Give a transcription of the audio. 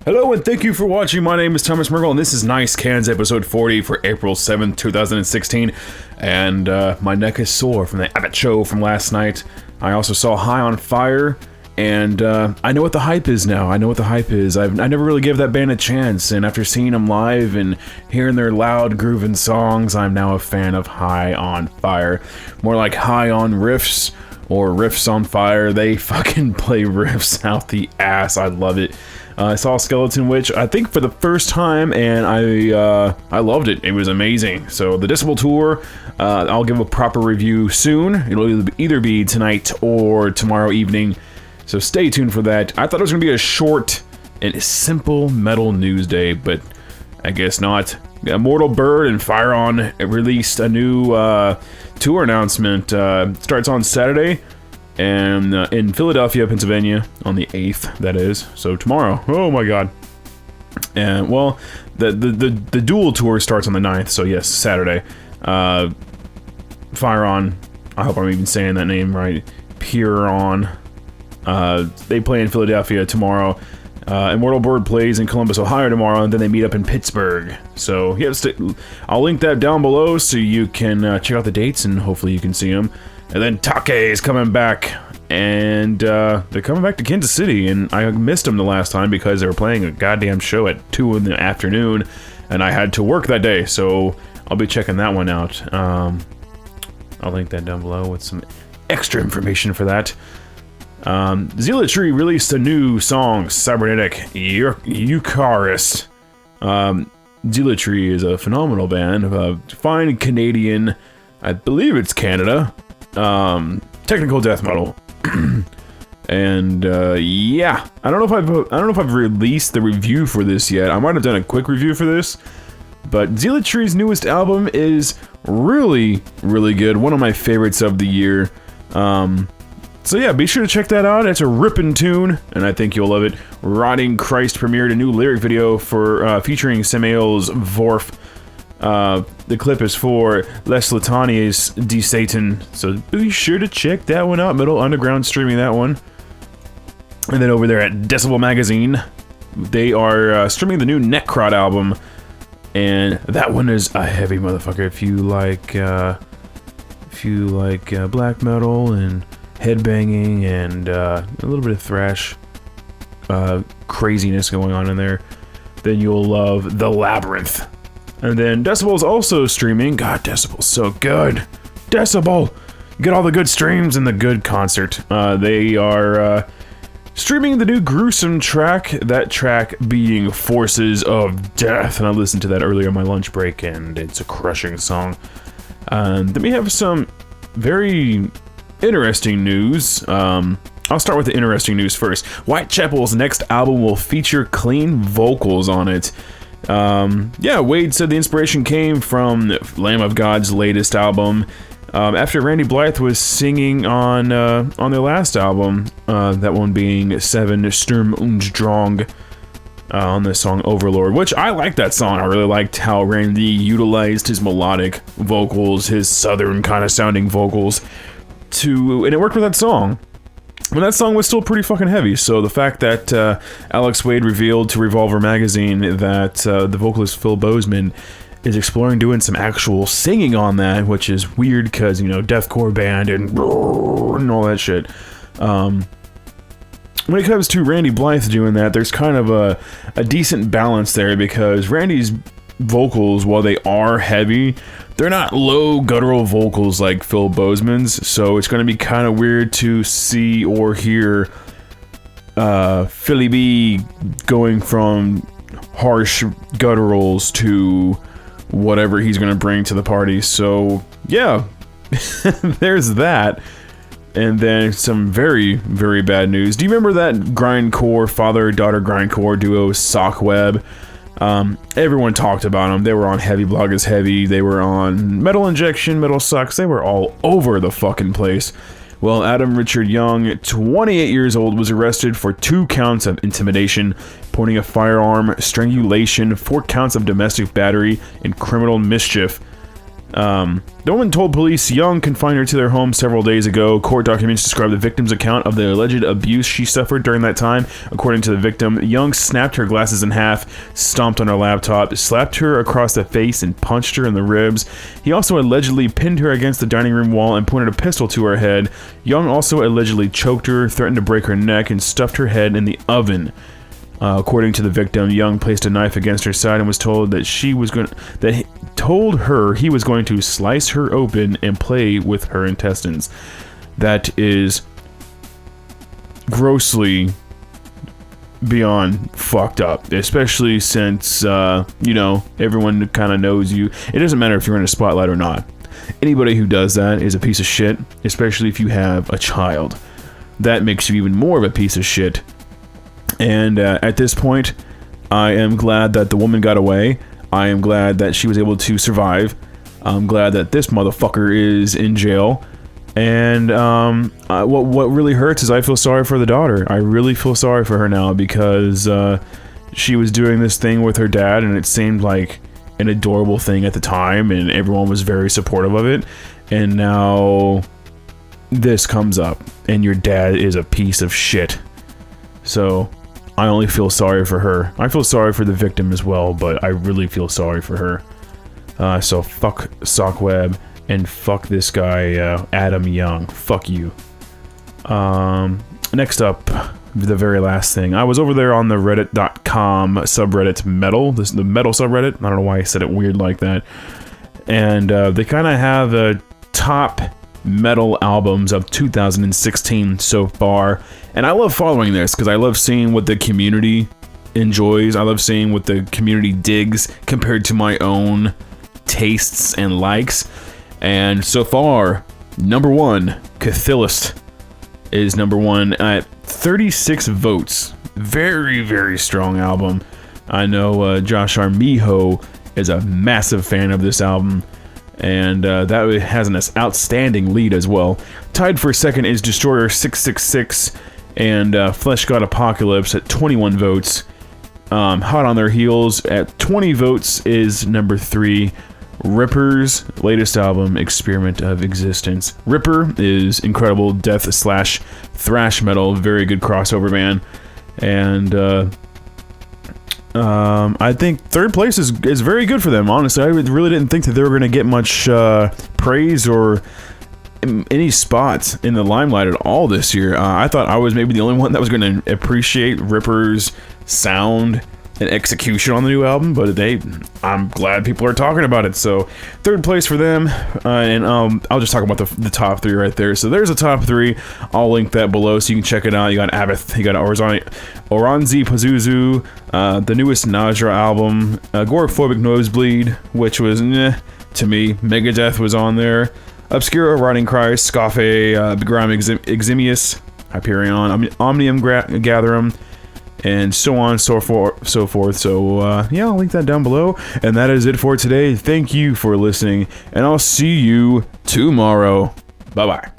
Hello and thank you for watching. My name is Thomas Merkel and this is Nice Cans episode 40 for April 7th, 2016. And my neck is sore from the Abbott show from last night. I also saw High on Fire and I know what the hype is now. I know what the hype is. I never really gave that band a chance, and after seeing them live and hearing their loud grooving songs, I'm now a fan of High on Fire. More like High on Riffs or Riffs on Fire. They fucking play riffs out the ass. I love it. I saw Skeleton Witch, I think for the first time, and I loved it. It was amazing. So the Decibel Tour, I'll give a proper review soon. It'll either be tonight or tomorrow evening. So stay tuned for that. I thought it was going to be a short and simple metal news day, but I guess not. Mortal Bird and Fire On released a new tour announcement. Starts on Saturday. And in Philadelphia, Pennsylvania, on the 8th, that is. So tomorrow. Oh my god. And well, the dual tour starts on the 9th, so yes, Saturday. Fire On, I hope I'm even saying that name right. Pure On. They play in Philadelphia tomorrow. Immortal Bird plays in Columbus, Ohio tomorrow, and then they meet up in Pittsburgh. So yeah, I'll link that down below so you can check out the dates and hopefully you can see them. And then Take is coming back, and they're coming back to Kansas City, and I missed them the last time because they were playing a goddamn show at 2 in the afternoon, and I had to work that day, so I'll be checking that one out. I'll link that down below with some extra information for that. Zealotry released a new song, Cybernetic Eucharist. Zealotry is a phenomenal band, fine Canadian, I believe it's Canada, technical death metal. And yeah, I don't know if I've released the review for this yet. I might have done a quick review for this, but Zealotry's newest album is really good. One of my favorites of the year. So yeah, be sure to check that out. It's a ripping tune, and I think you'll love it. Rotting Christ premiered a new lyric video for featuring Samael's Vorf. The clip is for Les Latania's D Satan, so be sure to check that one out. Metal Underground streaming that one. And then over there at Decibel Magazine, they are streaming the new Necrot album, and that one is a heavy motherfucker. If you like black metal and headbanging and a little bit of thrash craziness going on in there, then you'll love The Labyrinth. And then Decibel's also streaming. God, Decibel's so good. Decibel! You get all the good streams and the good concert. They are streaming the new Gruesome track, that track being Forces of Death. And I listened to that earlier on my lunch break, and it's a crushing song. Then we have some very interesting news. I'll start with the interesting news first. Whitechapel's next album will feature clean vocals on it. Yeah, Wade said the inspiration came from Lamb of God's latest album. After Randy Blythe was singing on their last album, that one being Seven Sturm und Drang, on the song Overlord, which I like that song. I really liked how Randy utilized his melodic vocals, his southern kind of sounding vocals, and it worked with that song. And that song was still pretty fucking heavy, so the fact that Alex Wade revealed to Revolver Magazine that the vocalist Phil Bozeman is exploring doing some actual singing on that, which is weird because, you know, deathcore band and all that shit. When it comes to Randy Blythe doing that, there's kind of a decent balance there because Randy's vocals, while they are heavy, they're not low guttural vocals like Phil Bozeman's, so it's going to be kind of weird to see or hear Philly B going from harsh gutturals to whatever he's going to bring to the party. So yeah, there's that. And then some very bad news. Do you remember that grindcore, father-daughter grindcore duo, Sockweb? Everyone talked about them. They were on Heavy Blog is Heavy. They were on Metal Injection, Metal Sucks. They were all over the fucking place. Well, Adam Richard Young, 28 years old, was arrested for 2 counts of intimidation, pointing a firearm, strangulation, 4 counts of domestic battery, and criminal mischief. The woman told police Young confined her to their home several days ago. Court documents describe the victim's account of the alleged abuse she suffered during that time. According to the victim, Young snapped her glasses in half, stomped on her laptop, slapped her across the face, and punched her in the ribs. He also allegedly pinned her against the dining room wall and pointed a pistol to her head. Young also allegedly choked her, threatened to break her neck, and stuffed her head in the oven. According to the victim, Young placed a knife against her side and was told that he was going to slice her open and play with her intestines. That is grossly beyond fucked up, especially since everyone kind of knows you. It doesn't matter if you're in a spotlight or not. Anybody who does that is a piece of shit, especially if you have a child. That makes you even more of a piece of shit. And at this point, I am glad that the woman got away. I am glad that she was able to survive. I'm glad that this motherfucker is in jail. And what really hurts is I feel sorry for the daughter. I really feel sorry for her now because she was doing this thing with her dad, and it seemed like an adorable thing at the time, and everyone was very supportive of it. And now this comes up, and your dad is a piece of shit. So I only feel sorry for her. I feel sorry for the victim as well, but I really feel sorry for her. So fuck Sockweb and fuck this guy, Adam Young. Fuck you. Next up, the very last thing. I was over there on the reddit.com subreddit metal, the metal subreddit. I don't know why I said it weird like that. And they kind of have a top metal albums of 2016 so far, and I love following this because I love seeing what the community enjoys. I love seeing what the community digs compared to my own tastes and likes. And so far, number one, Cathilist is number one at 36 votes. Very, very strong album. I know Josh Armijo is a massive fan of this album, and that has an outstanding lead as well. Tied for second is Destroyer 666 and Flesh God Apocalypse at 21 votes. Hot on their heels at 20 votes is number 3, Ripper's latest album, Experiment of Existence. Ripper is incredible death slash thrash metal, very good crossover band, and I think third place is very good for them. Honestly, I really didn't think that they were going to get much praise or any spots in the limelight at all this year. I thought I was maybe the only one that was going to appreciate Ripper's sound and execution on the new album, but I'm glad people are talking about it. So third place for them, and I'll just talk about the top 3 right there. So there's a top 3. I'll link that below so you can check it out. You got Abath, you got Oranzi Pazuzu, the newest Najra album, Agoraphobic Nosebleed, which was to me. Megadeth was on there, Obscura, Rotting Christ, Scaffe, Begram Eximius, Hyperion, Omnium Gatherum, and so on, so forth. So yeah, I'll link that down below. And that is it for today. Thank you for listening, and I'll see you tomorrow. Bye-bye.